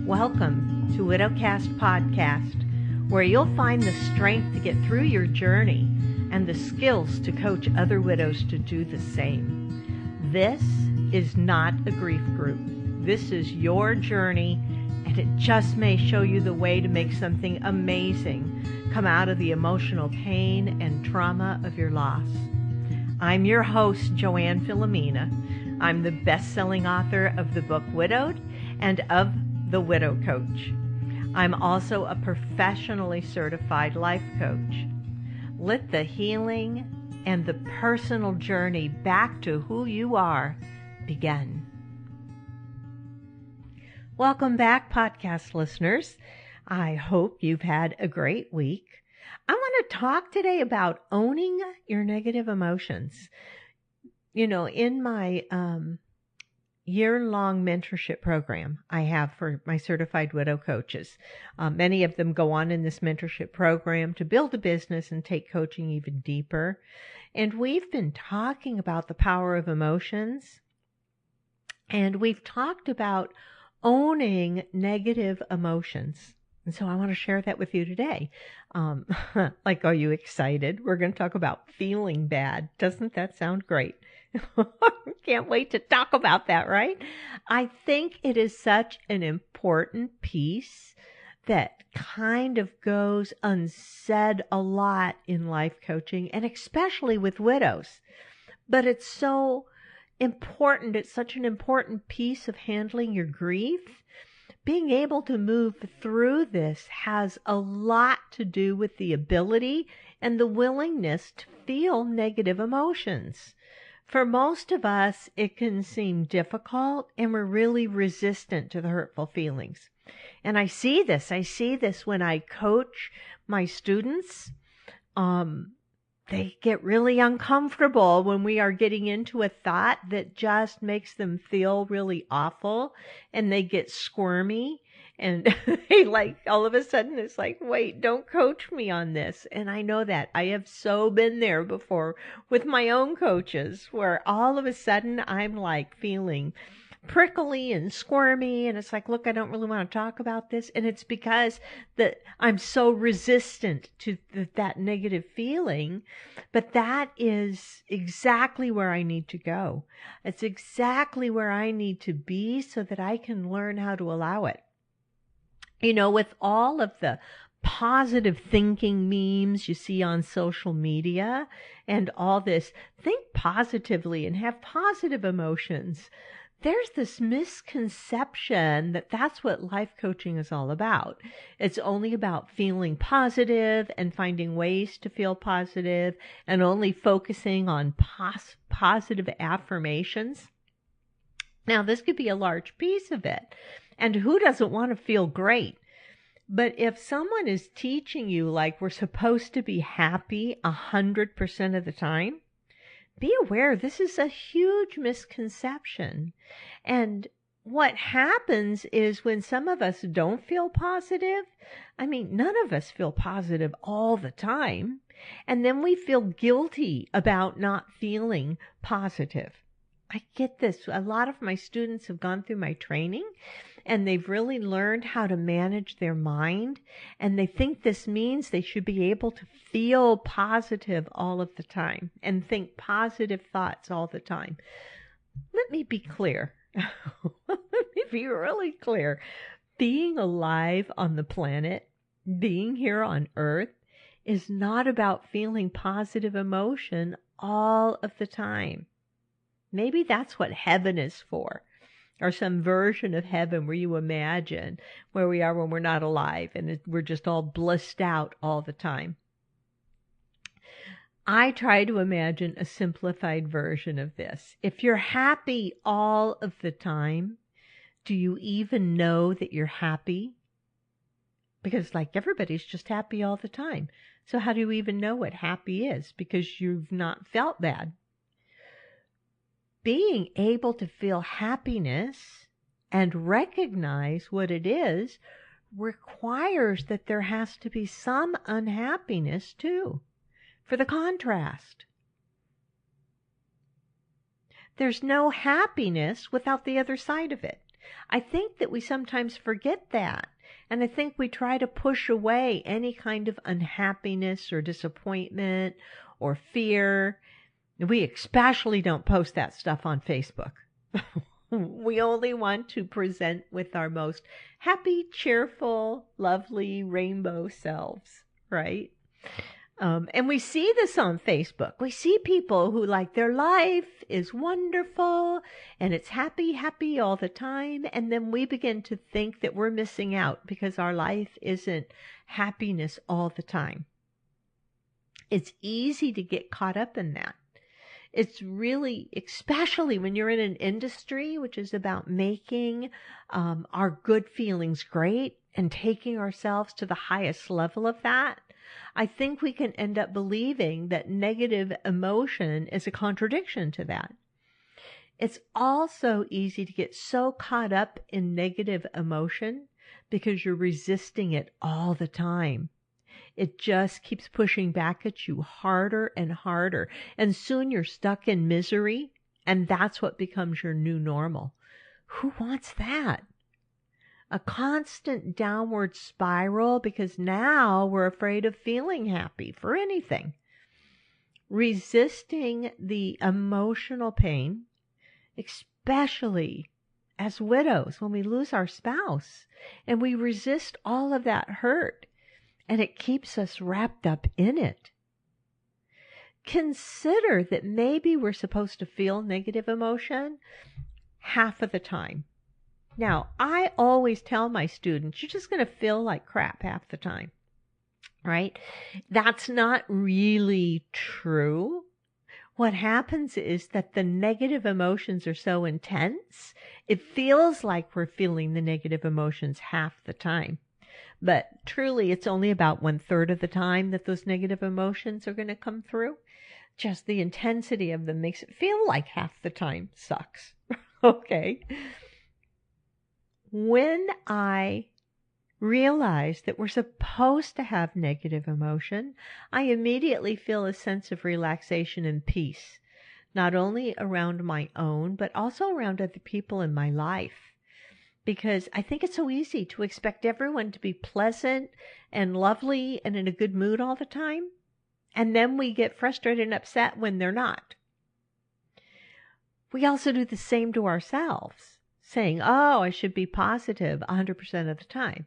Welcome to Widowcast Podcast, where you'll find the strength to get through your journey and the skills to coach other widows to do the same. This is not a grief group. This is your journey, and it just may show you the way to make something amazing come out of the emotional pain and trauma of your loss. I'm your host, Joanne Filomena. I'm the best-selling author of the book Widowed and of The Widow Coach. I'm also a professionally certified life coach. Let the healing and the personal journey back to who you are begin. Welcome back, podcast listeners. I hope you've had a great week. I want to talk today about owning your negative emotions. You know, in my year-long mentorship program I have for my certified widow coaches, many of them go on in this mentorship program to build a business and take coaching even deeper. And we've been talking about the power of emotions, and we've talked about owning negative emotions. And so I want to share that with you today. Are you excited? We're going to talk about feeling bad. Doesn't that sound great? Can't wait to talk about that, right? I think it is such an important piece that kind of goes unsaid a lot in life coaching, and especially with widows. But it's so important. It's such an important piece of handling your grief. Being able to move through this has a lot to do with the ability and the willingness to feel negative emotions. For most of us, it can seem difficult, and we're really resistant to the hurtful feelings. And I see this when I coach my students. They get really uncomfortable when we are getting into a thought that just makes them feel really awful, and they get squirmy, and they all of a sudden it's like, wait, don't coach me on this. And I know that. I have so been there before with my own coaches where all of a sudden I'm feeling prickly and squirmy, and it's like, look, I don't really want to talk about this. And it's because that I'm so resistant to that negative feeling. But that is exactly where I need to go. It's exactly where I need to be so that I can learn how to allow it. You know, with all of the positive thinking memes you see on social media and all this, think positively and have positive emotions. There's this misconception that that's what life coaching is all about. It's only about feeling positive and finding ways to feel positive and only focusing on positive affirmations. Now, this could be a large piece of it. And who doesn't want to feel great? But if someone is teaching you we're supposed to be happy 100% of the time, be aware this is a huge misconception. And what happens is when some of us don't feel positive, none of us feel positive all the time. And then we feel guilty about not feeling positive. I get this. A lot of my students have gone through my training, and they've really learned how to manage their mind, and they think this means they should be able to feel positive all of the time and think positive thoughts all the time. Let me be clear. Let me be really clear. Being alive on the planet, being here on Earth, is not about feeling positive emotion all of the time. Maybe that's what heaven is for, or some version of heaven where you imagine where we are when we're not alive and we're just all blissed out all the time. I try to imagine a simplified version of this. If you're happy all of the time, do you even know that you're happy? Because everybody's just happy all the time. So how do you even know what happy is? Because you've not felt bad. Being able to feel happiness and recognize what it is requires that there has to be some unhappiness too, for the contrast. There's no happiness without the other side of it. I think that we sometimes forget that. And I think we try to push away any kind of unhappiness or disappointment or fear. We especially don't post that stuff on Facebook. We only want to present with our most happy, cheerful, lovely rainbow selves, right? And we see this on Facebook. We see people who like their life is wonderful and it's happy, happy all the time. And then we begin to think that we're missing out because our life isn't happiness all the time. It's easy to get caught up in that. It's really, especially when you're in an industry which is about making our good feelings great and taking ourselves to the highest level of that. I think we can end up believing that negative emotion is a contradiction to that. It's also easy to get so caught up in negative emotion because you're resisting it all the time. It just keeps pushing back at you harder and harder. And soon you're stuck in misery, and that's what becomes your new normal. Who wants that? A constant downward spiral because now we're afraid of feeling happy for anything. Resisting the emotional pain, especially as widows when we lose our spouse, and we resist all of that hurt, and it keeps us wrapped up in it. Consider that maybe we're supposed to feel negative emotion half of the time. Now, I always tell my students, you're just going to feel like crap half the time, right? That's not really true. What happens is that the negative emotions are so intense, it feels like we're feeling the negative emotions half the time. But truly, it's only about 1/3 of the time that those negative emotions are going to come through. Just the intensity of them makes it feel like half the time sucks. Okay. When I realized that we're supposed to have negative emotion, I immediately feel a sense of relaxation and peace, not only around my own, but also around other people in my life. Because I think it's so easy to expect everyone to be pleasant and lovely and in a good mood all the time. And then we get frustrated and upset when they're not. We also do the same to ourselves, saying, oh, I should be positive 100% of the time.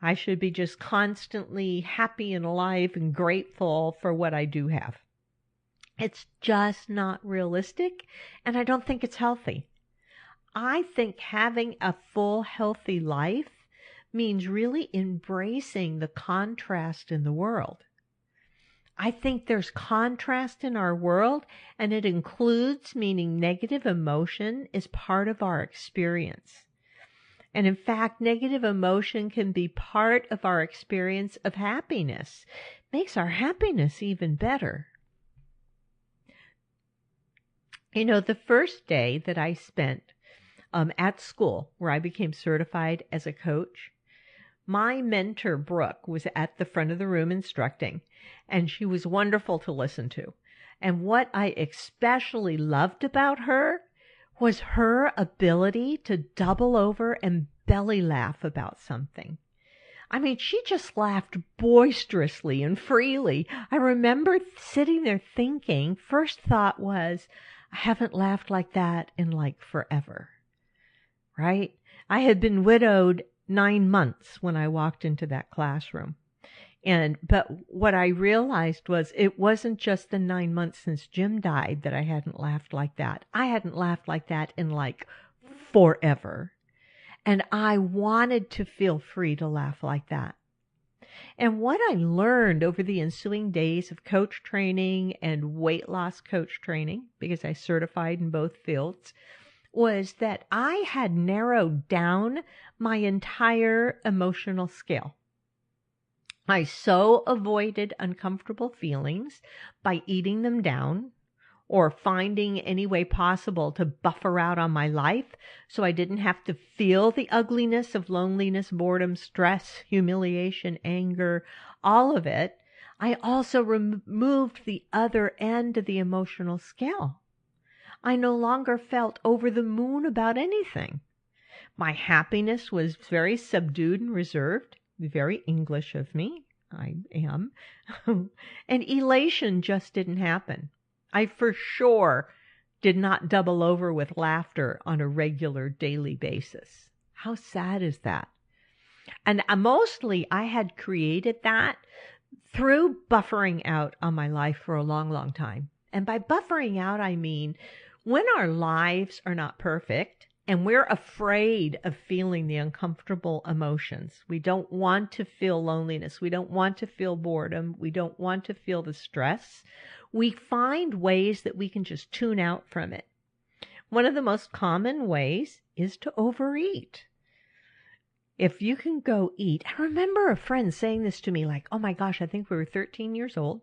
I should be just constantly happy and alive and grateful for what I do have. It's just not realistic, and I don't think it's healthy. I think having a full, healthy life means really embracing the contrast in the world. I think there's contrast in our world, and it includes meaning negative emotion is part of our experience. And in fact, negative emotion can be part of our experience of happiness. It makes our happiness even better. You know, the first day that I spent at school, where I became certified as a coach, my mentor, Brooke, was at the front of the room instructing, and she was wonderful to listen to. And what I especially loved about her was her ability to double over and belly laugh about something. I mean, she just laughed boisterously and freely. I remember sitting there thinking, first thought was, I haven't laughed like that in like forever. Right? I had been widowed 9 months when I walked into that classroom. But what I realized was it wasn't just the 9 months since Jim died that I hadn't laughed like that. I hadn't laughed like that in like forever. And I wanted to feel free to laugh like that. And what I learned over the ensuing days of coach training and weight loss coach training, because I certified in both fields, was that I had narrowed down my entire emotional scale. I so avoided uncomfortable feelings by eating them down or finding any way possible to buffer out on my life so I didn't have to feel the ugliness of loneliness, boredom, stress, humiliation, anger, all of it. I also removed the other end of the emotional scale. I no longer felt over the moon about anything. My happiness was very subdued and reserved, very English of me. I am. And elation just didn't happen. I for sure did not double over with laughter on a regular daily basis. How sad is that? And mostly I had created that through buffering out on my life for a long, long time. And by buffering out, I mean when our lives are not perfect and we're afraid of feeling the uncomfortable emotions. We don't want to feel loneliness. We don't want to feel boredom. We don't want to feel the stress. We find ways that we can just tune out from it. One of the most common ways is to overeat. If you can go eat, I remember a friend saying this to me like, oh my gosh, I think we were 13 years old.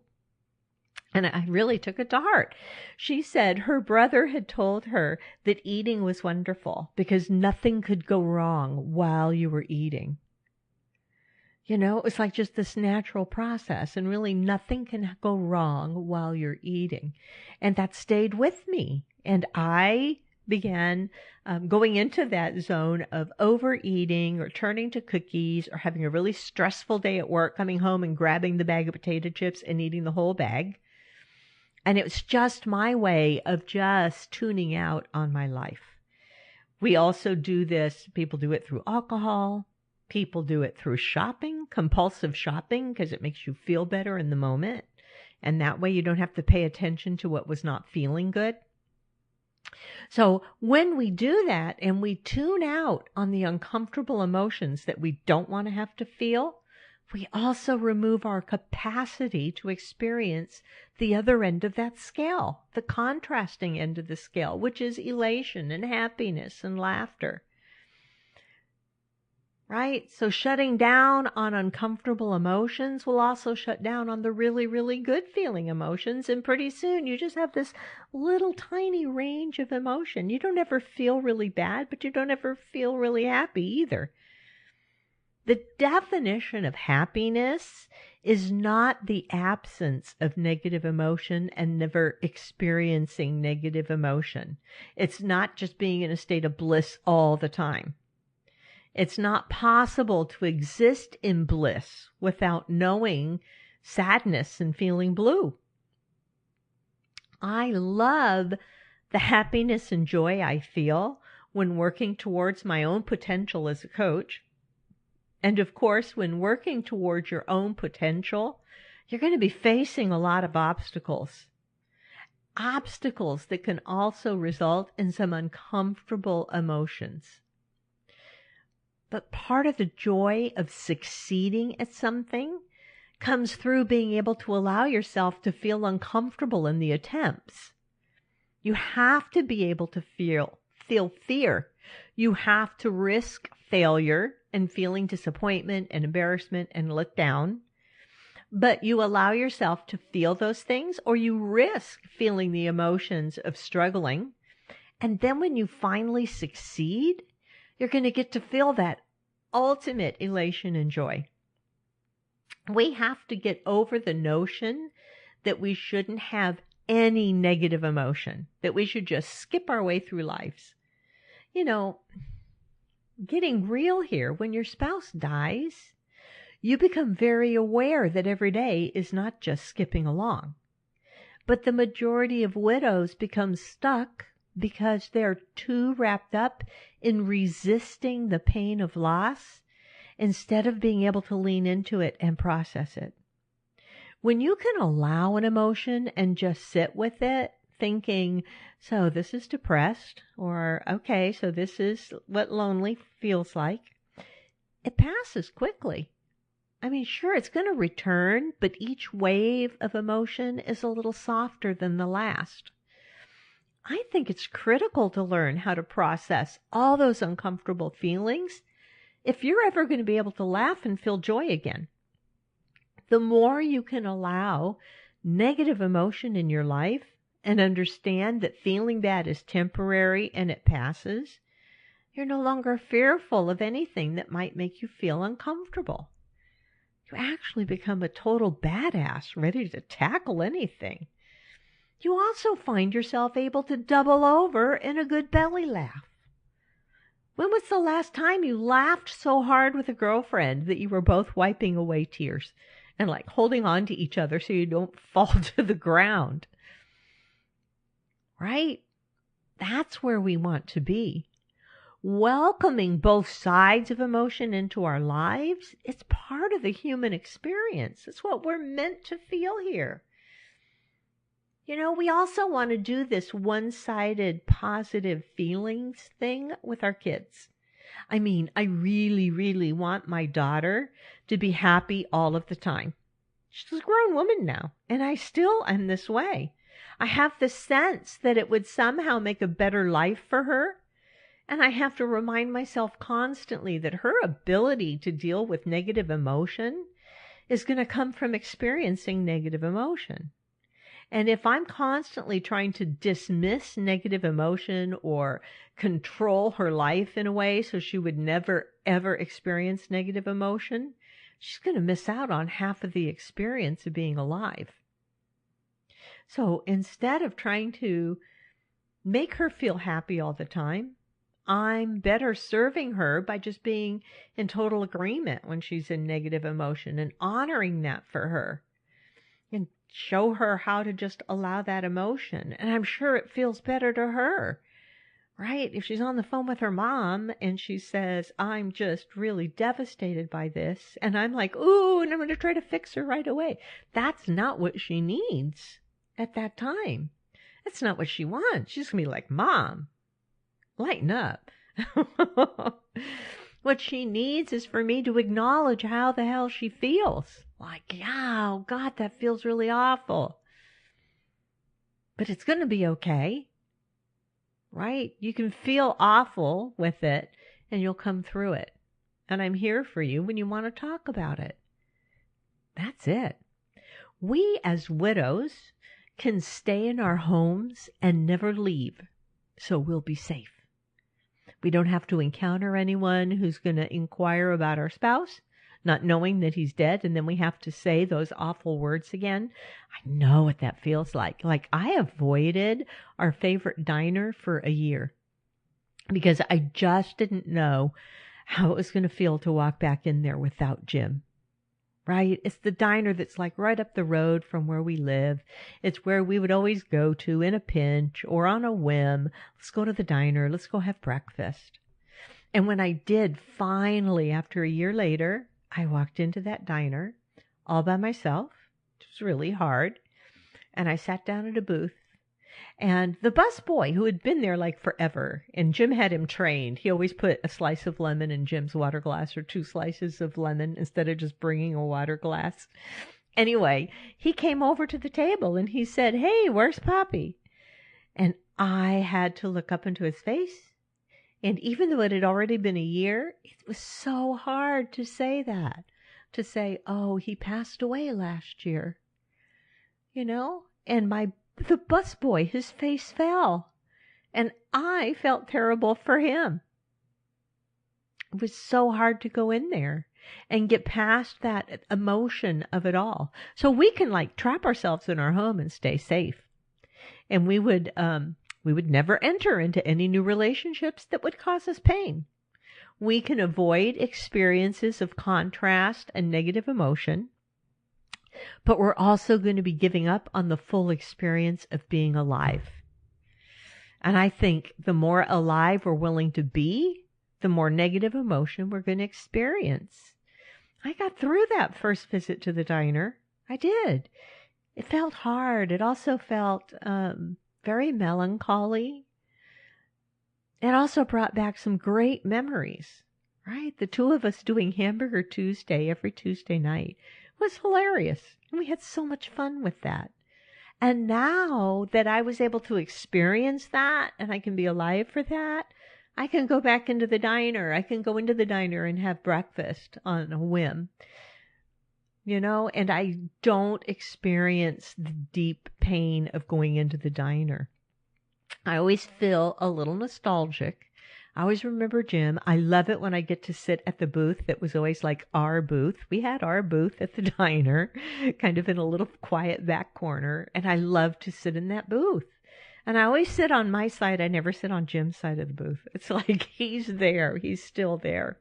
And I really took it to heart. She said her brother had told her that eating was wonderful because nothing could go wrong while you were eating. You know, it was like just this natural process, and really nothing can go wrong while you're eating. And that stayed with me. And I began going into that zone of overeating or turning to cookies or having a really stressful day at work, coming home and grabbing the bag of potato chips and eating the whole bag. And it was just my way of just tuning out on my life. We also do this. People do it through alcohol. People do it through shopping, compulsive shopping, because it makes you feel better in the moment. And that way you don't have to pay attention to what was not feeling good. So when we do that and we tune out on the uncomfortable emotions that we don't want to have to feel, we also remove our capacity to experience the other end of that scale, the contrasting end of the scale, which is elation and happiness and laughter. Right? So shutting down on uncomfortable emotions will also shut down on the really, really good feeling emotions. And pretty soon you just have this little tiny range of emotion. You don't ever feel really bad, but you don't ever feel really happy either. The definition of happiness is not the absence of negative emotion and never experiencing negative emotion. It's not just being in a state of bliss all the time. It's not possible to exist in bliss without knowing sadness and feeling blue. I love the happiness and joy I feel when working towards my own potential as a coach. And of course, when working towards your own potential, you're going to be facing a lot of obstacles. Obstacles that can also result in some uncomfortable emotions. But part of the joy of succeeding at something comes through being able to allow yourself to feel uncomfortable in the attempts. You have to be able to feel fear. You have to risk failure and feeling disappointment and embarrassment and let down. But you allow yourself to feel those things, or you risk feeling the emotions of struggling. And then when you finally succeed, you're going to get to feel that ultimate elation and joy. We have to get over the notion that we shouldn't have any negative emotion, that we should just skip our way through lives. You know, getting real here, when your spouse dies, you become very aware that every day is not just skipping along. But the majority of widows become stuck because they're too wrapped up in resisting the pain of loss instead of being able to lean into it and process it. When you can allow an emotion and just sit with it, thinking, so this is depressed, or okay, so this is what lonely feels like, it passes quickly. I mean, sure, it's going to return, but each wave of emotion is a little softer than the last. I think it's critical to learn how to process all those uncomfortable feelings if you're ever going to be able to laugh and feel joy again. The more you can allow negative emotion in your life and understand that feeling bad is temporary and it passes, you're no longer fearful of anything that might make you feel uncomfortable. You actually become a total badass, ready to tackle anything. You also find yourself able to double over in a good belly laugh. When was the last time you laughed so hard with a girlfriend that you were both wiping away tears and like holding on to each other so you don't fall to the ground? Right? That's where we want to be. Welcoming both sides of emotion into our lives, it's part of the human experience. It's what we're meant to feel here. We also want to do this one-sided positive feelings thing with our kids. I mean, I really, really want my daughter to be happy all of the time. She's a grown woman now, and I still am this way. I have the sense that it would somehow make a better life for her. And I have to remind myself constantly that her ability to deal with negative emotion is going to come from experiencing negative emotion. And if I'm constantly trying to dismiss negative emotion or control her life in a way so she would never, ever experience negative emotion, she's going to miss out on half of the experience of being alive. So instead of trying to make her feel happy all the time, I'm better serving her by just being in total agreement when she's in negative emotion and honoring that for her and show her how to just allow that emotion. And I'm sure it feels better to her, right? If she's on the phone with her mom and she says, I'm just really devastated by this, and I'm like, ooh, and I'm going to try to fix her right away. That's not what she needs at that time. That's not what she wants. She's going to be like, Mom, lighten up. What she needs is for me to acknowledge how the hell she feels. Like, yeah, oh God, that feels really awful. But it's going to be okay. Right? You can feel awful with it and you'll come through it. And I'm here for you when you want to talk about it. That's it. We as widows can stay in our homes and never leave, so we'll be safe. We don't have to encounter anyone who's going to inquire about our spouse, not knowing that he's dead, and then we have to say those awful words again. I know what that feels like. Like, I avoided our favorite diner for a year because I just didn't know how it was going to feel to walk back in there without Jim. Right? It's the diner that's like right up the road from where we live. It's where we would always go to in a pinch or on a whim. Let's go to the diner. Let's go have breakfast. And when I did, finally, after a year later, I walked into that diner all by myself. It was really hard. And I sat down at a booth. And the busboy, who had been there like forever, and Jim had him trained, he always put a slice of lemon in Jim's water glass or 2 slices of lemon instead of just bringing a water glass. Anyway, he came over to the table and he said, "Hey, where's Poppy?" And I had to look up into his face. And even though it had already been a year, it was so hard to say that. To say, oh, he passed away last year. And the busboy, his face fell. And I felt terrible for him. It was so hard to go in there and get past that emotion of it all. So we can trap ourselves in our home and stay safe. And we would never enter into any new relationships that would cause us pain. We can avoid experiences of contrast and negative emotion. But we're also going to be giving up on the full experience of being alive. And I think the more alive we're willing to be, the more negative emotion we're going to experience. I got through that first visit to the diner. I did. It felt hard. It also felt very melancholy. It also brought back some great memories, right? The two of us doing Hamburger Tuesday every Tuesday night was hilarious. And we had so much fun with that. And now that I was able to experience that and I can be alive for that, I can go back into the diner. I can go into the diner and have breakfast on a whim. And I don't experience the deep pain of going into the diner. I always feel a little nostalgic. I always remember Jim. I love it when I get to sit at the booth that was always like our booth. We had our booth at the diner, kind of in a little quiet back corner, and I love to sit in that booth. And I always sit on my side. I never sit on Jim's side of the booth. It's like he's there. He's still there.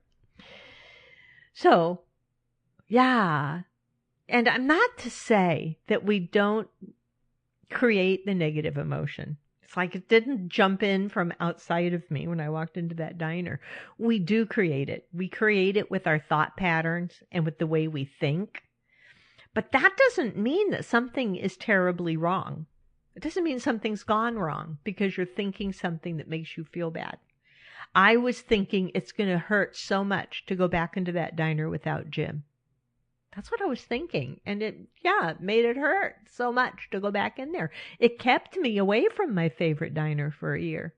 So, yeah. And I'm not to say that we don't create the negative emotion. It's like it didn't jump in from outside of me when I walked into that diner. We do create it. We create it with our thought patterns and with the way we think. But that doesn't mean that something is terribly wrong. It doesn't mean something's gone wrong because you're thinking something that makes you feel bad. I was thinking it's going to hurt so much to go back into that diner without Jim. That's what I was thinking. And it made it hurt so much to go back in there. It kept me away from my favorite diner for a year.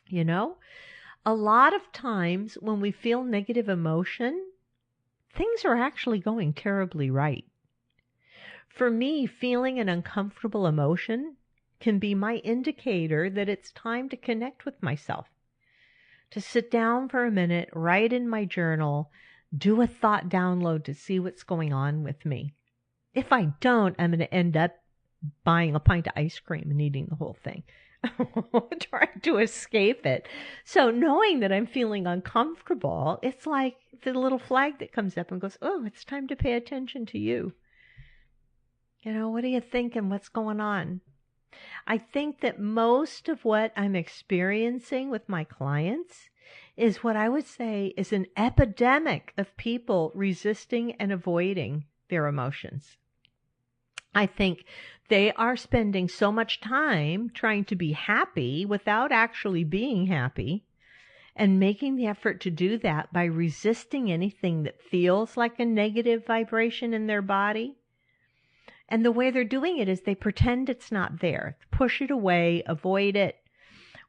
You know, a lot of times when we feel negative emotion, things are actually going terribly right. For me, feeling an uncomfortable emotion can be my indicator that it's time to connect with myself. To sit down for a minute, write in my journal, do a thought download to see what's going on with me. If I don't, I'm going to end up buying a pint of ice cream and eating the whole thing, trying to escape it. So knowing that I'm feeling uncomfortable, it's like the little flag that comes up and goes, oh, it's time to pay attention to you. You know, what do you think and what's going on? I think that most of what I'm experiencing with my clients is what I would say is an epidemic of people resisting and avoiding their emotions. I think they are spending so much time trying to be happy without actually being happy and making the effort to do that by resisting anything that feels like a negative vibration in their body. And the way they're doing it is they pretend it's not there, push it away, avoid it.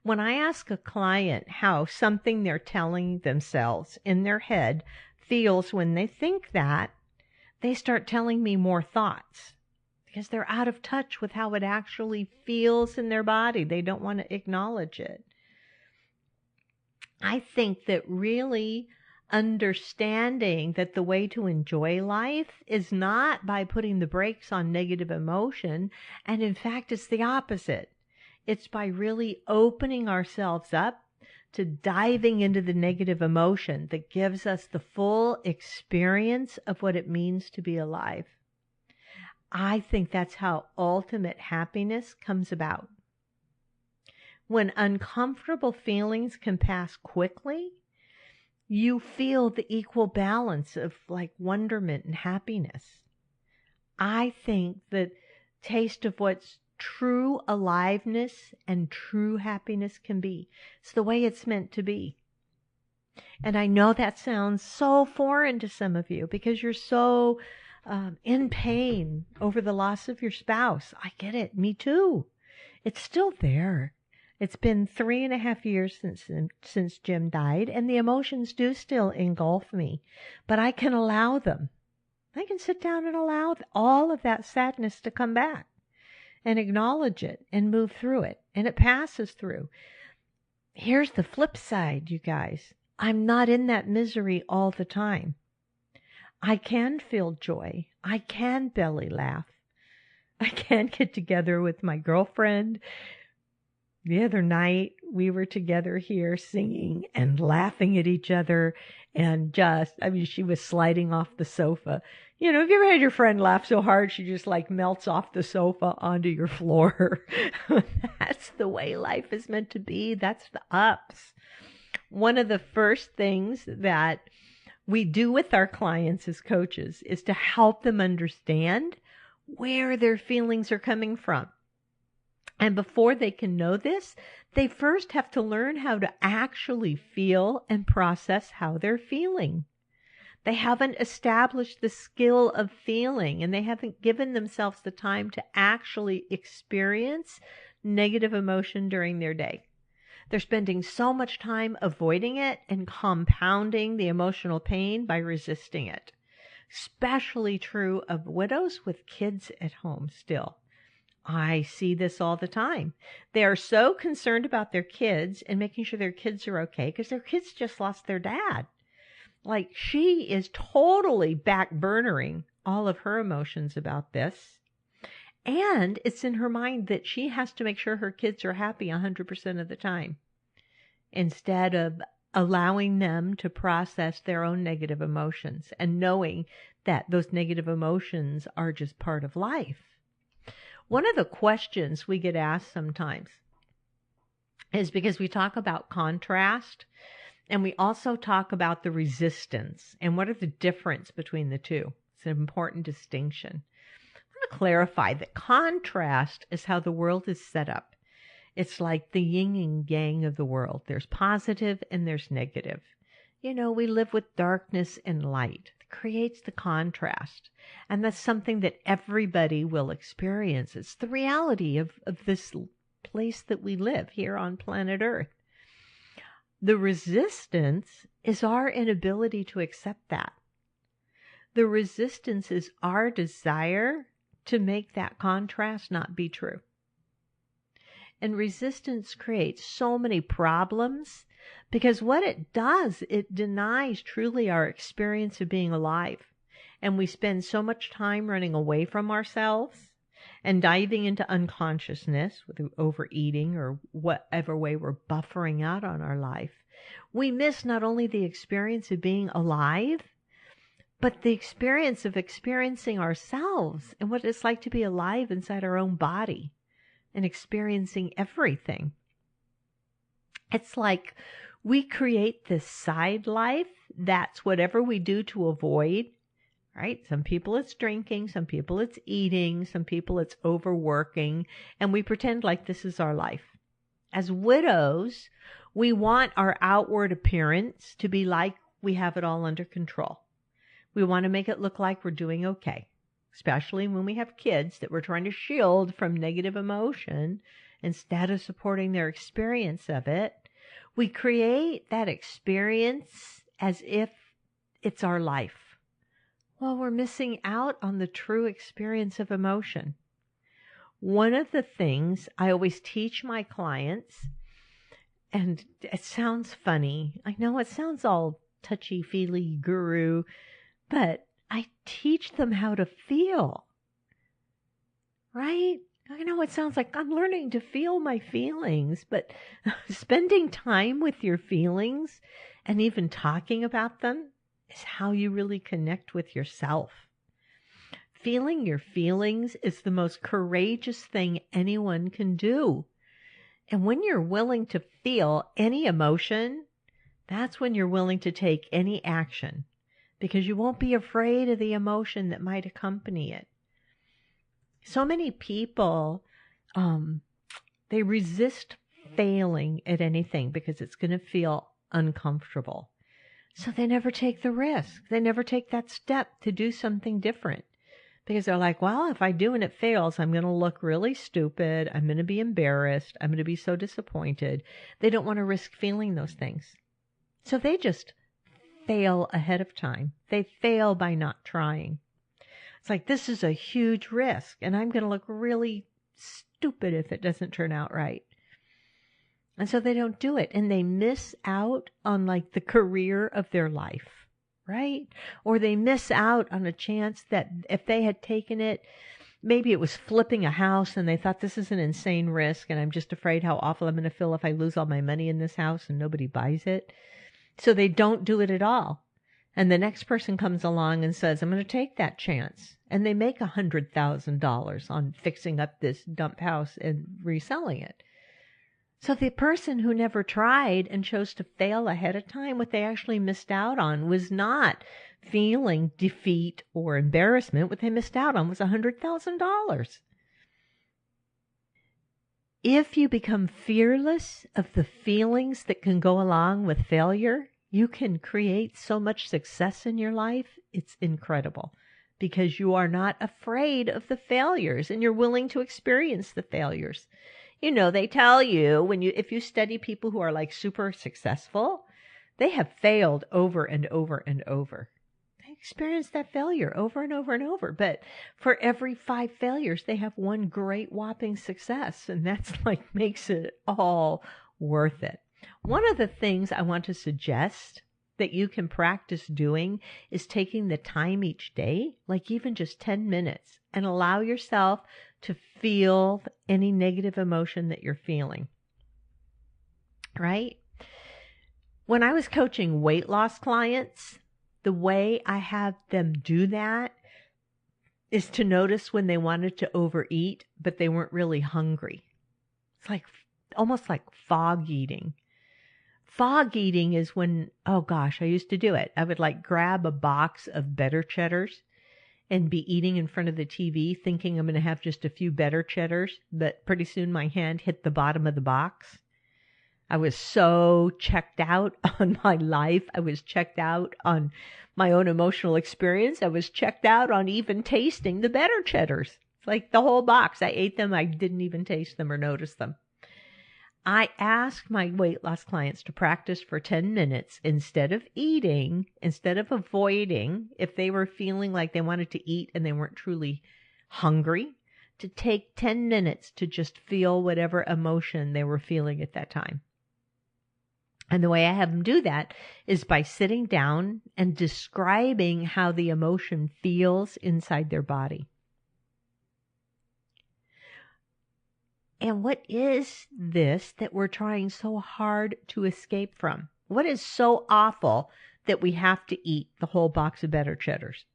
When I ask a client how something they're telling themselves in their head feels when they think that, they start telling me more thoughts because they're out of touch with how it actually feels in their body. They don't want to acknowledge it. I think that really understanding that the way to enjoy life is not by putting the brakes on negative emotion, and in fact, it's the opposite. It's by really opening ourselves up to diving into the negative emotion that gives us the full experience of what it means to be alive. I think that's how ultimate happiness comes about. When uncomfortable feelings can pass quickly, you feel the equal balance of like wonderment and happiness. I think that taste of what's true aliveness and true happiness can be. It's the way it's meant to be. And I know that sounds so foreign to some of you because you're so in pain over the loss of your spouse. I get it. Me too. It's still there. It's been 3.5 years since Jim died, and the emotions do still engulf me. But I can allow them. I can sit down and allow all of that sadness to come back and acknowledge it and move through it. And it passes through. Here's the flip side, you guys. I'm not in that misery all the time. I can feel joy. I can belly laugh. I can get together with my girlfriend. The other night, we were together here singing and laughing at each other and she was sliding off the sofa. You know, have you ever had your friend laugh so hard she just like melts off the sofa onto your floor? That's the way life is meant to be. That's the ups. One of the first things that we do with our clients as coaches is to help them understand where their feelings are coming from. And before they can know this, they first have to learn how to actually feel and process how they're feeling. They haven't established the skill of feeling, and they haven't given themselves the time to actually experience negative emotion during their day. They're spending so much time avoiding it and compounding the emotional pain by resisting it. Especially true of widows with kids at home still. I see this all the time. They are so concerned about their kids and making sure their kids are okay because their kids just lost their dad. Like she is totally backburnering all of her emotions about this. And it's in her mind that she has to make sure her kids are happy 100% of the time, instead of allowing them to process their own negative emotions and knowing that those negative emotions are just part of life. One of the questions we get asked sometimes is because we talk about contrast and we also talk about the resistance and what are the difference between the two. It's an important distinction. I want to clarify that contrast is how the world is set up. It's like the yin and yang of the world. There's positive and there's negative. You know, we live with darkness and light. It creates the contrast. And that's something that everybody will experience. It's the reality of this place that we live here on planet Earth. The resistance is our inability to accept that. The resistance is our desire to make that contrast not be true. And resistance creates so many problems because what it does, it denies truly our experience of being alive. And we spend so much time running away from ourselves and diving into unconsciousness with overeating or whatever way we're buffering out on our life. We miss not only the experience of being alive, but the experience of experiencing ourselves and what it's like to be alive inside our own body and experiencing everything. It's like we create this side life that's whatever we do to avoid, right? Some people it's drinking, some people it's eating, some people it's overworking, and we pretend like this is our life. As widows, we want our outward appearance to be like we have it all under control. We want to make it look like we're doing okay, especially when we have kids that we're trying to shield from negative emotion instead of supporting their experience of it. We create that experience as if it's our life. Well, we're missing out on the true experience of emotion. One of the things I always teach my clients, and it sounds funny. I know it sounds all touchy-feely guru, but I teach them how to feel, right? I know it sounds like I'm learning to feel my feelings, but spending time with your feelings and even talking about them is how you really connect with yourself. Feeling your feelings is the most courageous thing anyone can do. And when you're willing to feel any emotion, that's when you're willing to take any action, because you won't be afraid of the emotion that might accompany it. So many people, they resist failing at anything because it's going to feel uncomfortable. So they never take the risk. They never take that step to do something different because they're like, well, if I do and it fails, I'm going to look really stupid. I'm going to be embarrassed. I'm going to be so disappointed. They don't want to risk feeling those things. So they just fail ahead of time. They fail by not trying. It's like, this is a huge risk, and I'm going to look really stupid if it doesn't turn out right. And so they don't do it, and they miss out on like the career of their life, right? Or they miss out on a chance that if they had taken it, maybe it was flipping a house and they thought this is an insane risk and I'm just afraid how awful I'm going to feel if I lose all my money in this house and nobody buys it. So they don't do it at all. And the next person comes along and says, I'm going to take that chance. And they make $100,000 on fixing up this dump house and reselling it. So the person who never tried and chose to fail ahead of time, what they actually missed out on was not feeling defeat or embarrassment. What they missed out on was $100,000. If you become fearless of the feelings that can go along with failure, you can create so much success in your life. It's incredible because you are not afraid of the failures and you're willing to experience the failures. You know, they tell you if you study people who are like super successful, they have failed over and over and over. They experience that failure over and over and over. But for every 5 failures, they have one great whopping success. And that's like makes it all worth it. One of the things I want to suggest that you can practice doing is taking the time each day, like even just 10 minutes, and allow yourself to feel any negative emotion that you're feeling. Right? When I was coaching weight loss clients, the way I have them do that is to notice when they wanted to overeat, but they weren't really hungry. It's like almost like fog eating. Fog eating is when, oh gosh, I used to do it. I would like grab a box of Better Cheddars and be eating in front of the TV thinking I'm going to have just a few Better Cheddars, but pretty soon my hand hit the bottom of the box. I was so checked out on my life. I was checked out on my own emotional experience. I was checked out on even tasting the Better Cheddars. It's like the whole box. I ate them. I didn't even taste them or notice them. I ask my weight loss clients to practice for 10 minutes instead of eating, instead of avoiding, if they were feeling like they wanted to eat and they weren't truly hungry, to take 10 minutes to just feel whatever emotion they were feeling at that time. And the way I have them do that is by sitting down and describing how the emotion feels inside their body. And what is this that we're trying so hard to escape from? What is so awful that we have to eat the whole box of Better Cheddars?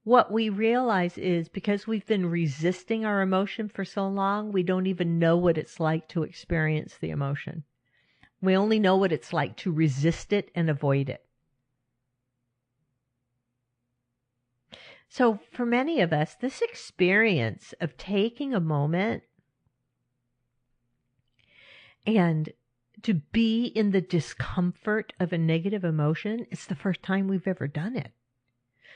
What we realize is because we've been resisting our emotion for so long, we don't even know what it's like to experience the emotion. We only know what it's like to resist it and avoid it. So for many of us, this experience of taking a moment and to be in the discomfort of a negative emotion, it's the first time we've ever done it.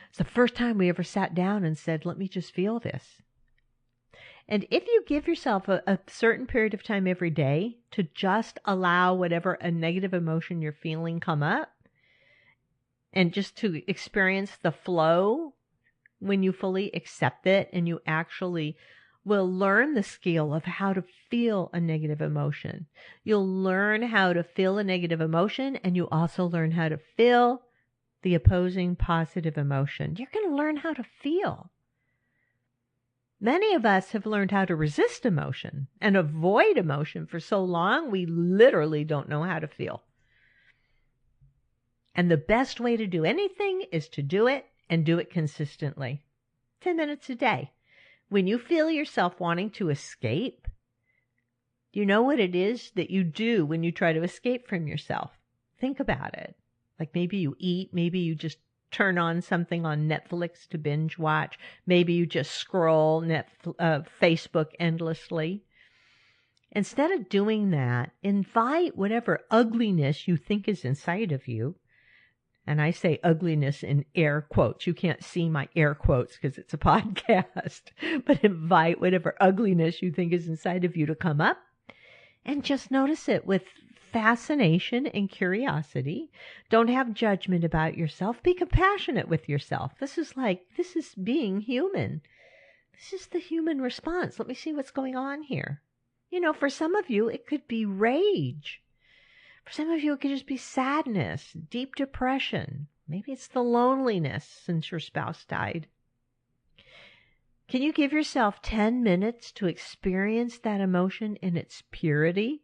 It's the first time we ever sat down and said, let me just feel this. And if you give yourself a certain period of time every day to just allow whatever a negative emotion you're feeling come up, and just to experience the flow when you fully accept it and you actually will learn the skill of how to feel a negative emotion. You'll learn how to feel a negative emotion, and you also learn how to feel the opposing positive emotion. You're going to learn how to feel. Many of us have learned how to resist emotion and avoid emotion for so long, we literally don't know how to feel. And the best way to do anything is to do it and do it consistently. 10 minutes a day. When you feel yourself wanting to escape, you know what it is that you do when you try to escape from yourself? Think about it. Like maybe you eat, maybe you just turn on something on Netflix to binge watch. Maybe you just scroll Facebook endlessly. Instead of doing that, invite whatever ugliness you think is inside of you. And I say ugliness in air quotes. You can't see my air quotes because it's a podcast. But invite whatever ugliness you think is inside of you to come up. And just notice it with fascination and curiosity. Don't have judgment about yourself. Be compassionate with yourself. This is being human. This is the human response. Let me see what's going on here. You know, for some of you, it could be rage. For some of you, it could just be sadness, deep depression. Maybe it's the loneliness since your spouse died. Can you give yourself 10 minutes to experience that emotion in its purity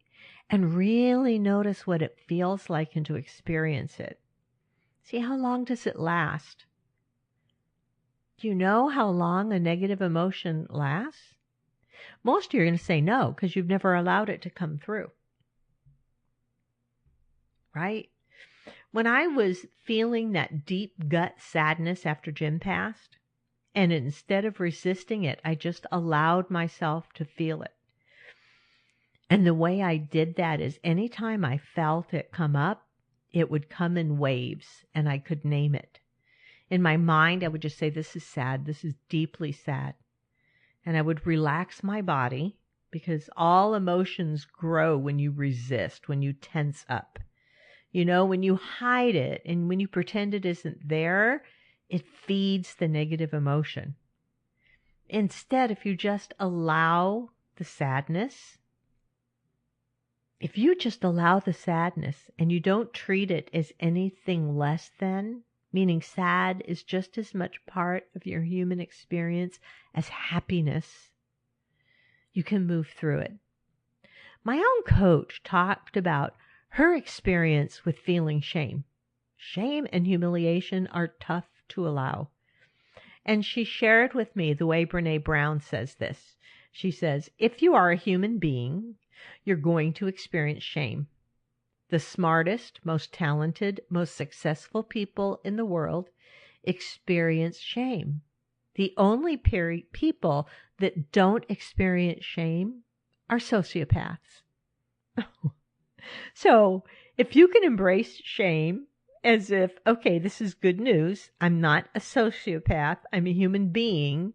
and really notice what it feels like and to experience it? See, how long does it last? Do you know how long a negative emotion lasts? Most of you are going to say no because you've never allowed it to come through. Right? When I was feeling that deep gut sadness after Jim passed, and instead of resisting it, I just allowed myself to feel it. And the way I did that is anytime I felt it come up, it would come in waves, and I could name it. In my mind, I would just say, this is sad. This is deeply sad. And I would relax my body, because all emotions grow when you resist, when you tense up. You know, when you hide it and when you pretend it isn't there, it feeds the negative emotion. Instead, if you just allow the sadness, if you just allow the sadness and you don't treat it as anything less than, meaning sad is just as much part of your human experience as happiness you can move through it. My own coach talked about her experience with feeling shame. Shame and humiliation are tough to allow. And she shared with me the way Brené Brown says this. She says, if you are a human being, you're going to experience shame. The smartest, most talented, most successful people in the world experience shame. The only people that don't experience shame are sociopaths. So if you can embrace shame as if, okay, this is good news, I'm not a sociopath, I'm a human being,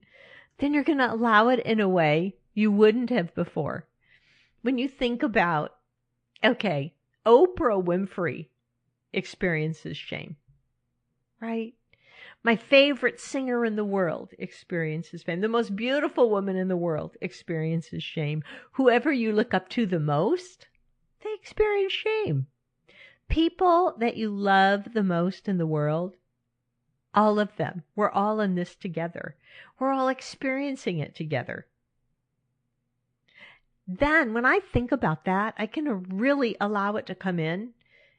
then you're going to allow it in a way you wouldn't have before. When you think about, okay, Oprah Winfrey experiences shame, right? My favorite singer in the world experiences shame. The most beautiful woman in the world experiences shame. Whoever you look up to the most, they experience shame. People that you love the most in the world, all of them, we're all in this together. We're all experiencing it together. Then when I think about that, I can really allow it to come in,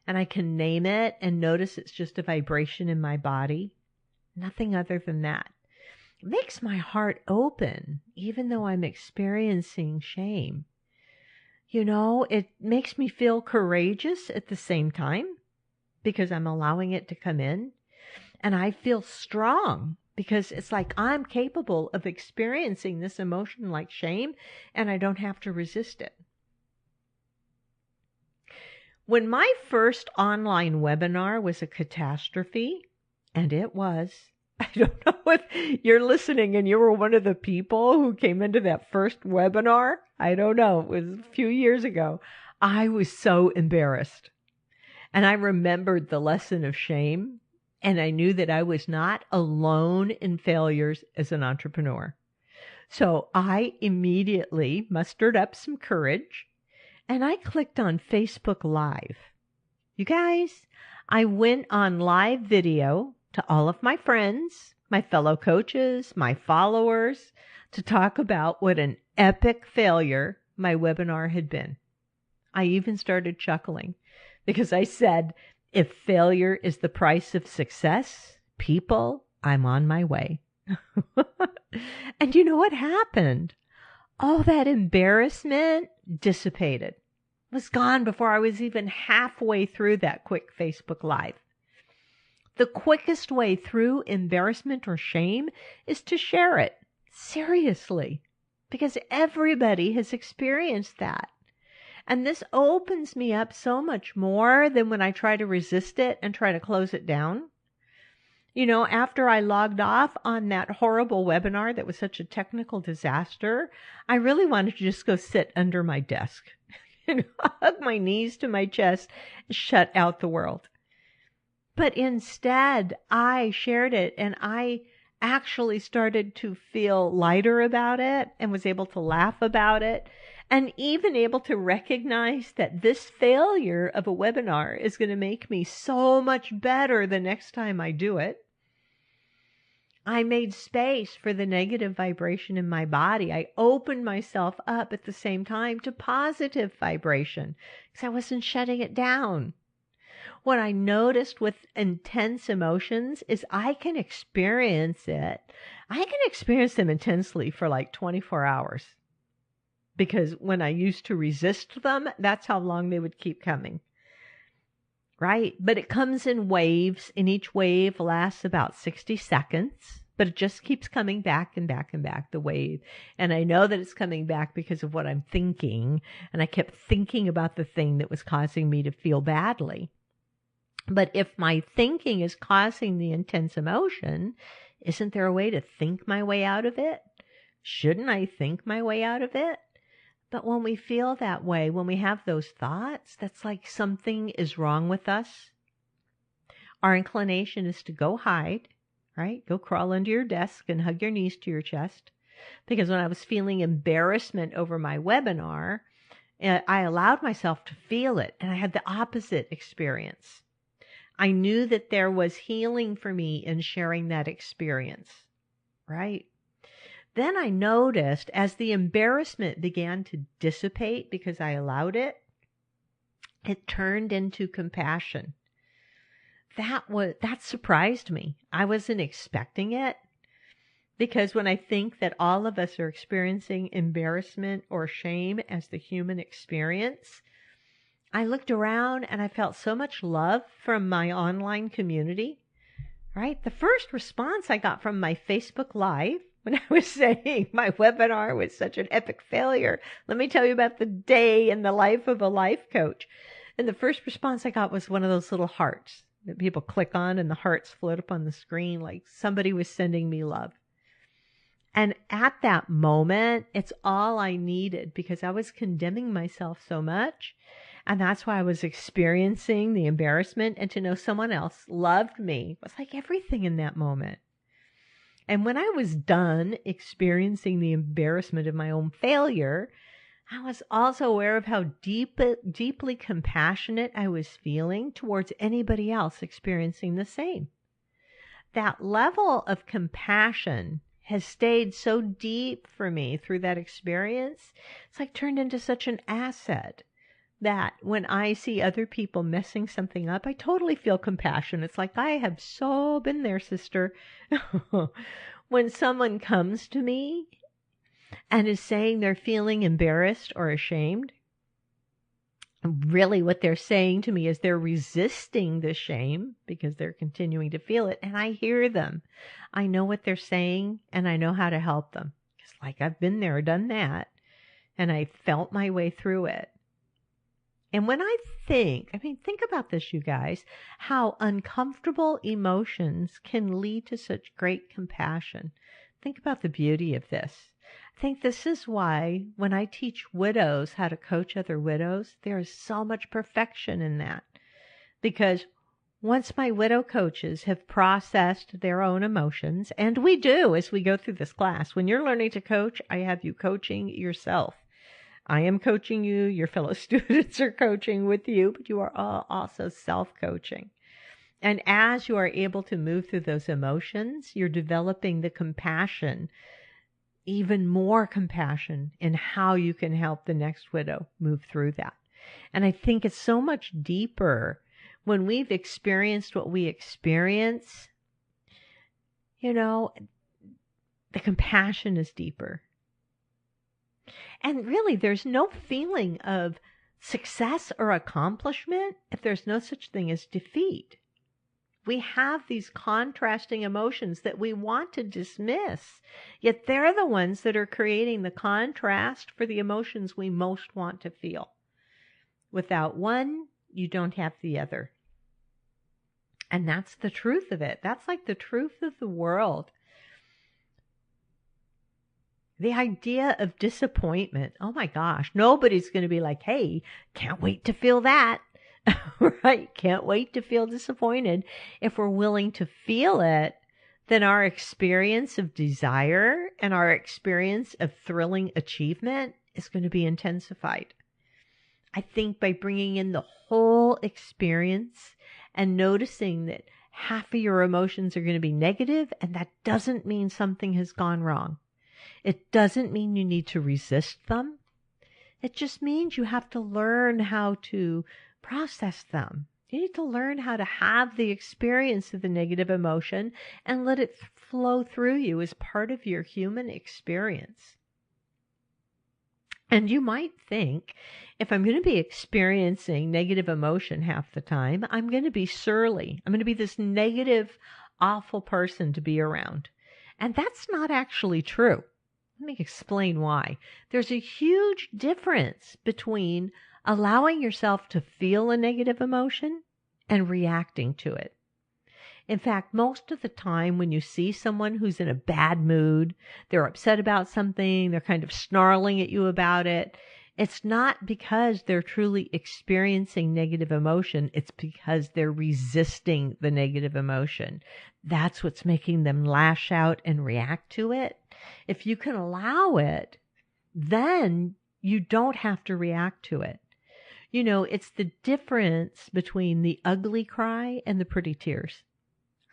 and I can name it and notice it's just a vibration in my body. Nothing other than that. It makes my heart open, even though I'm experiencing shame. You know, it makes me feel courageous at the same time because I'm allowing it to come in. And I feel strong because it's like I'm capable of experiencing this emotion like shame, and I don't have to resist it. When my first online webinar was a catastrophe, and it was, I don't know if you're listening and you were one of the people who came into that first webinar. I don't know. It was a few years ago. I was so embarrassed. And I remembered the lesson of shame. And I knew that I was not alone in failures as an entrepreneur. So I immediately mustered up some courage and I clicked on Facebook Live. You guys, I went on live video to all of my friends, my fellow coaches, my followers, to talk about what an epic failure my webinar had been. I even started chuckling because I said, if failure is the price of success, people, I'm on my way. And you know what happened? All that embarrassment dissipated. It was gone before I was even halfway through that quick Facebook Live. The quickest way through embarrassment or shame is to share it. Seriously. Because everybody has experienced that. And this opens me up so much more than when I try to resist it and try to close it down. You know, after I logged off on that horrible webinar that was such a technical disaster, I really wanted to just go sit under my desk and hug my knees to my chest and shut out the world. But instead, I shared it and I actually started to feel lighter about it and was able to laugh about it and even able to recognize that this failure of a webinar is going to make me so much better the next time I do it. I made space for the negative vibration in my body. I opened myself up at the same time to positive vibration because I wasn't shutting it down. What I noticed with intense emotions is I can experience it. I can experience them intensely for like 24 hours. Because when I used to resist them, that's how long they would keep coming. Right? But it comes in waves, and each wave lasts about 60 seconds. But it just keeps coming back and back and back, the wave. And I know that it's coming back because of what I'm thinking. And I kept thinking about the thing that was causing me to feel badly. But if my thinking is causing the intense emotion, isn't there a way to think my way out of it? Shouldn't I think my way out of it? But when we feel that way, when we have those thoughts, that's like something is wrong with us. Our inclination is to go hide, right? Go crawl under your desk and hug your knees to your chest. Because when I was feeling embarrassment over my webinar, I allowed myself to feel it, and I had the opposite experience. I knew that there was healing for me in sharing that experience, right? then I noticed as the embarrassment began to dissipate because I allowed it, it turned into compassion. That surprised me. I wasn't expecting it, because when I think that all of us are experiencing embarrassment or shame as the human experience, I looked around and I felt so much love from my online community, right? The first response I got from my Facebook Live when I was saying my webinar was such an epic failure. Let me tell you about the day in the life of a life coach. And the first response I got was one of those little hearts that people click on, and the hearts float up on the screen like somebody was sending me love. And at that moment, it's all I needed, because I was condemning myself so much. And that's why I was experiencing the embarrassment. And to know someone else loved me was like everything in that moment. And when I was done experiencing the embarrassment of my own failure, I was also aware of how deeply compassionate I was feeling towards anybody else experiencing the same. That level of compassion has stayed so deep for me through that experience. It's like turned into such an asset that when I see other people messing something up, I totally feel compassion. It's like, I have so been there, sister. When someone comes to me and is saying they're feeling embarrassed or ashamed, really what they're saying to me is they're resisting the shame because they're continuing to feel it. And I hear them. I know what they're saying, and I know how to help them. It's like I've been there, done that, and I felt my way through it. And when I think about this, you guys, how uncomfortable emotions can lead to such great compassion. Think about the beauty of this. I think this is why when I teach widows how to coach other widows, there is so much perfection in that. Because once my widow coaches have processed their own emotions, and we do as we go through this class, when you're learning to coach, I have you coaching yourself. I am coaching you, your fellow students are coaching with you, but you are all also self-coaching. And as you are able to move through those emotions, you're developing the compassion, even more compassion in how you can help the next widow move through that. And I think it's so much deeper when we've experienced what we experience. You know, the compassion is deeper. And really, there's no feeling of success or accomplishment if there's no such thing as defeat. We have these contrasting emotions that we want to dismiss, yet they're the ones that are creating the contrast for the emotions we most want to feel. Without one, you don't have the other. And that's the truth of it. That's like the truth of the world. The idea of disappointment, oh my gosh, nobody's going to be like, hey, can't wait to feel that. Right? Can't wait to feel disappointed. If we're willing to feel it, then our experience of desire and our experience of thrilling achievement is going to be intensified. I think by bringing in the whole experience and noticing that half of your emotions are going to be negative, and that doesn't mean something has gone wrong. It doesn't mean you need to resist them. It just means you have to learn how to process them. You need to learn how to have the experience of the negative emotion and let it flow through you as part of your human experience. And you might think, if I'm going to be experiencing negative emotion half the time, I'm going to be surly. I'm going to be this negative, awful person to be around. And that's not actually true. Let me explain why. There's a huge difference between allowing yourself to feel a negative emotion and reacting to it. In fact, most of the time when you see someone who's in a bad mood, they're upset about something, they're kind of snarling at you about it, it's not because they're truly experiencing negative emotion. It's because they're resisting the negative emotion. That's what's making them lash out and react to it. If you can allow it, then you don't have to react to it. You know, it's the difference between the ugly cry and the pretty tears.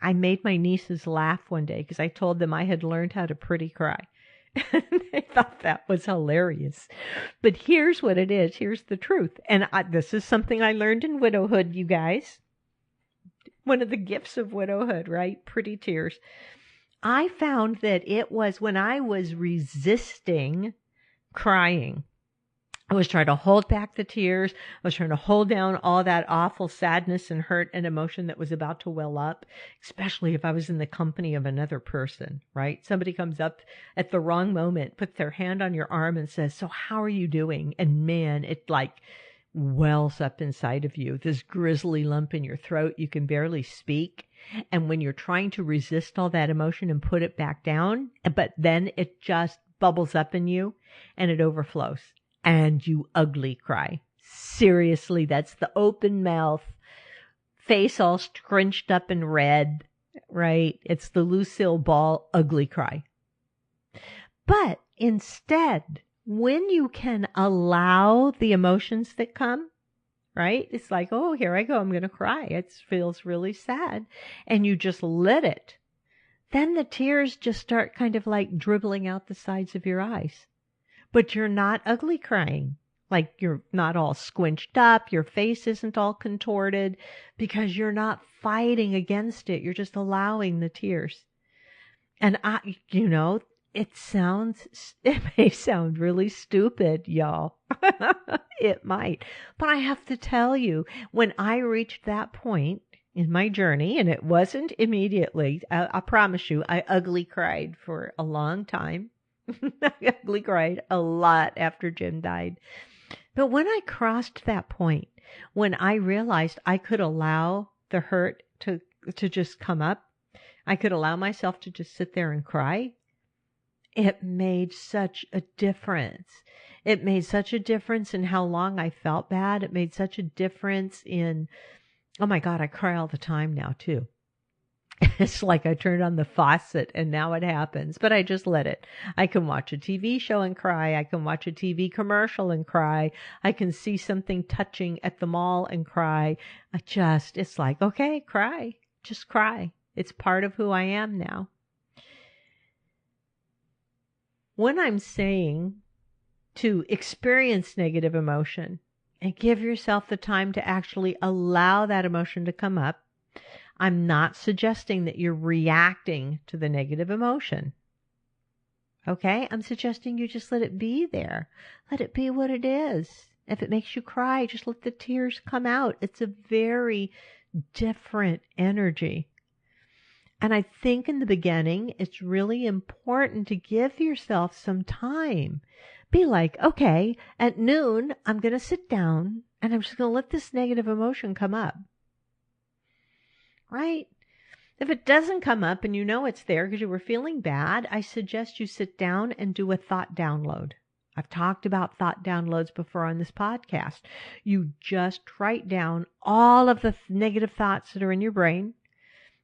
I made my nieces laugh one day because I told them I had learned how to pretty cry. I thought that was hilarious. But here's what it is. Here's the truth. And this is something I learned in widowhood, you guys. One of the gifts of widowhood, right? Pretty tears. I found that it was when I was resisting crying. I was trying to hold back the tears. I was trying to hold down all that awful sadness and hurt and emotion that was about to well up, especially if I was in the company of another person, right? Somebody comes up at the wrong moment, puts their hand on your arm and says, "So how are you doing?" And man, it like wells up inside of you, this grisly lump in your throat. You can barely speak. And when you're trying to resist all that emotion and put it back down, but then it just bubbles up in you and it overflows. And you ugly cry. Seriously, that's the open mouth, face all scrunched up and red, right? It's the Lucille Ball ugly cry. But instead, when you can allow the emotions that come, right? It's like, oh, here I go. I'm going to cry. It feels really sad. And you just let it. Then the tears just start kind of like dribbling out the sides of your eyes. But you're not ugly crying. Like you're not all squinched up. Your face isn't all contorted because you're not fighting against it. You're just allowing the tears. And it may sound really stupid, y'all. It might. But I have to tell you, when I reached that point in my journey, and it wasn't immediately, I promise you, I ugly cried for a long time. I ugly cried a lot after Jim died. But when I crossed that point, when I realized I could allow the hurt to just come up, I could allow myself to just sit there and cry, it made such a difference. It made such a difference in how long I felt bad. It made such a difference in, oh my God, I cry all the time now too. It's like I turned on the faucet and now it happens, but I just let it. I can watch a TV show and cry. I can watch a TV commercial and cry. I can see something touching at the mall and cry. It's like, okay, cry. Just cry. It's part of who I am now. When I'm saying to experience negative emotion and give yourself the time to actually allow that emotion to come up, I'm not suggesting that you're reacting to the negative emotion. Okay? I'm suggesting you just let it be there. Let it be what it is. If it makes you cry, just let the tears come out. It's a very different energy. And I think in the beginning, it's really important to give yourself some time. Be like, okay, at noon, I'm going to sit down and I'm just going to let this negative emotion come up. Right? If it doesn't come up and you know it's there because you were feeling bad, I suggest you sit down and do a thought download. I've talked about thought downloads before on this podcast. You just write down all of the negative thoughts that are in your brain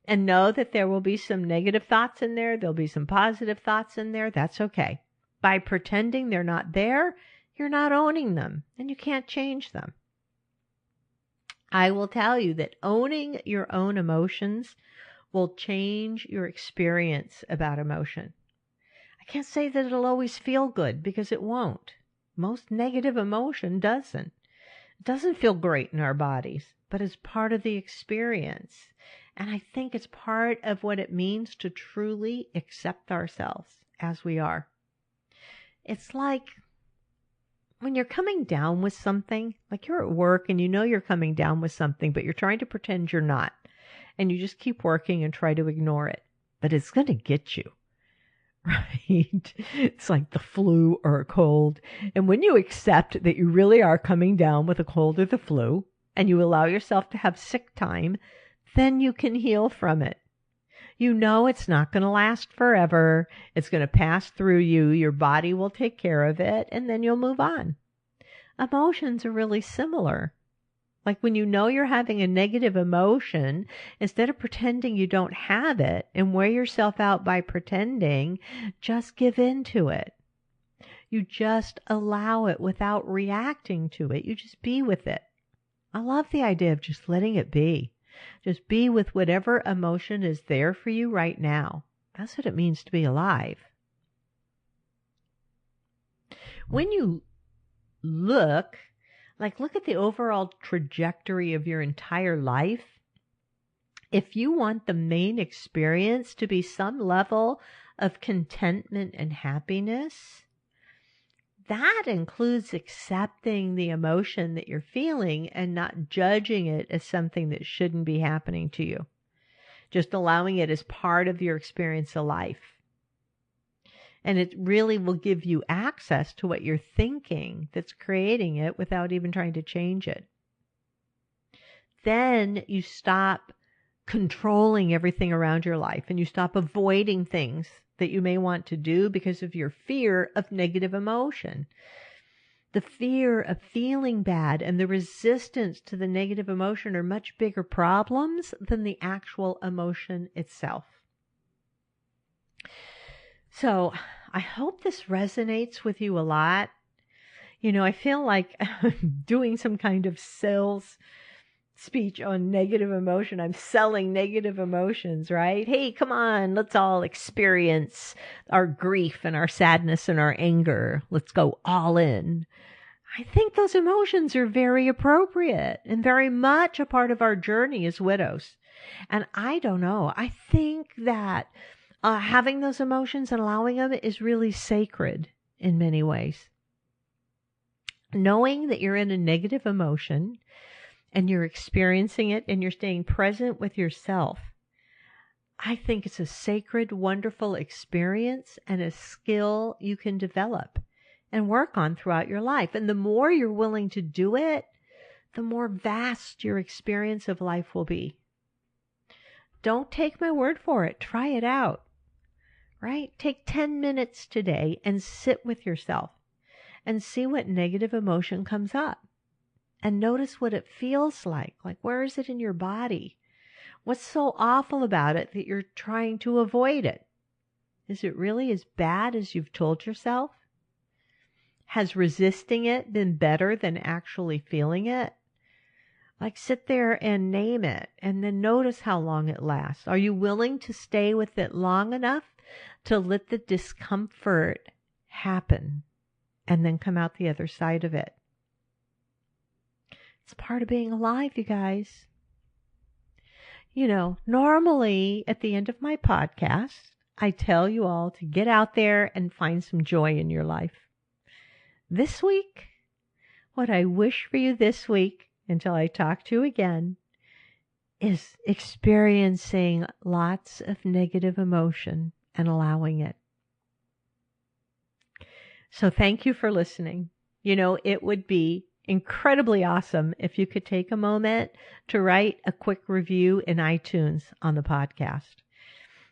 and know that there will be some negative thoughts in there. There'll be some positive thoughts in there. That's okay. By pretending they're not there, you're not owning them and you can't change them. I will tell you that owning your own emotions will change your experience about emotion. I can't say that it'll always feel good because it won't. Most negative emotion doesn't. It doesn't feel great in our bodies, but it's part of the experience. And I think it's part of what it means to truly accept ourselves as we are. It's like when you're coming down with something, like you're at work and you know you're coming down with something, but you're trying to pretend you're not. And you just keep working and try to ignore it. But it's going to get you, right? It's like the flu or a cold. And when you accept that you really are coming down with a cold or the flu, and you allow yourself to have sick time, then you can heal from it. You know it's not going to last forever. It's going to pass through you. Your body will take care of it, and then you'll move on. Emotions are really similar. Like when you know you're having a negative emotion, instead of pretending you don't have it and wear yourself out by pretending, just give in to it. You just allow it without reacting to it. You just be with it. I love the idea of just letting it be. Just be with whatever emotion is there for you right now. That's what it means to be alive. when you look at the overall trajectory of your entire life, if you want the main experience to be some level of contentment and happiness, that includes accepting the emotion that you're feeling and not judging it as something that shouldn't be happening to you. Just allowing it as part of your experience of life. And it really will give you access to what you're thinking that's creating it without even trying to change it. Then you stop controlling everything around your life and you stop avoiding things that you may want to do because of your fear of negative emotion. The fear of feeling bad and the resistance to the negative emotion are much bigger problems than the actual emotion itself. So I hope this resonates with you a lot. I feel like doing some kind of sales speech on negative emotion. I'm selling negative emotions, right? Hey, come on, let's all experience our grief and our sadness and our anger. Let's go all in. I think those emotions are very appropriate and very much a part of our journey as widows. And I don't know. I think that having those emotions and allowing them is really sacred in many ways. Knowing that you're in a negative emotion and you're experiencing it and you're staying present with yourself, I think it's a sacred, wonderful experience and a skill you can develop and work on throughout your life. And the more you're willing to do it, the more vast your experience of life will be. Don't take my word for it. Try it out. Right? Take 10 minutes today and sit with yourself and see what negative emotion comes up. And notice what it feels like. Like, where is it in your body? What's so awful about it that you're trying to avoid it? Is it really as bad as you've told yourself? Has resisting it been better than actually feeling it? Like, sit there and name it and then notice how long it lasts. Are you willing to stay with it long enough to let the discomfort happen and then come out the other side of it? It's part of being alive, you guys. Normally at the end of my podcast, I tell you all to get out there and find some joy in your life. This week, what I wish for you this week, until I talk to you again, is experiencing lots of negative emotion and allowing it. So thank you for listening. It would be incredibly awesome if you could take a moment to write a quick review in iTunes on the podcast.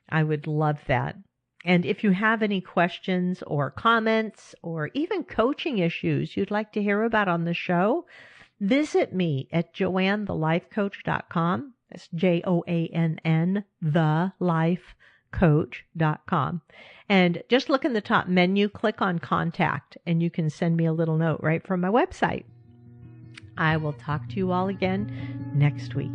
I would love that. And if you have any questions or comments or even coaching issues you'd like to hear about on the show, visit me at JoanneTheLifeCoach.com. That's JOANN, thelifecoach.com. And just look in the top menu, click on contact, and you can send me a little note right from my website. I will talk to you all again next week.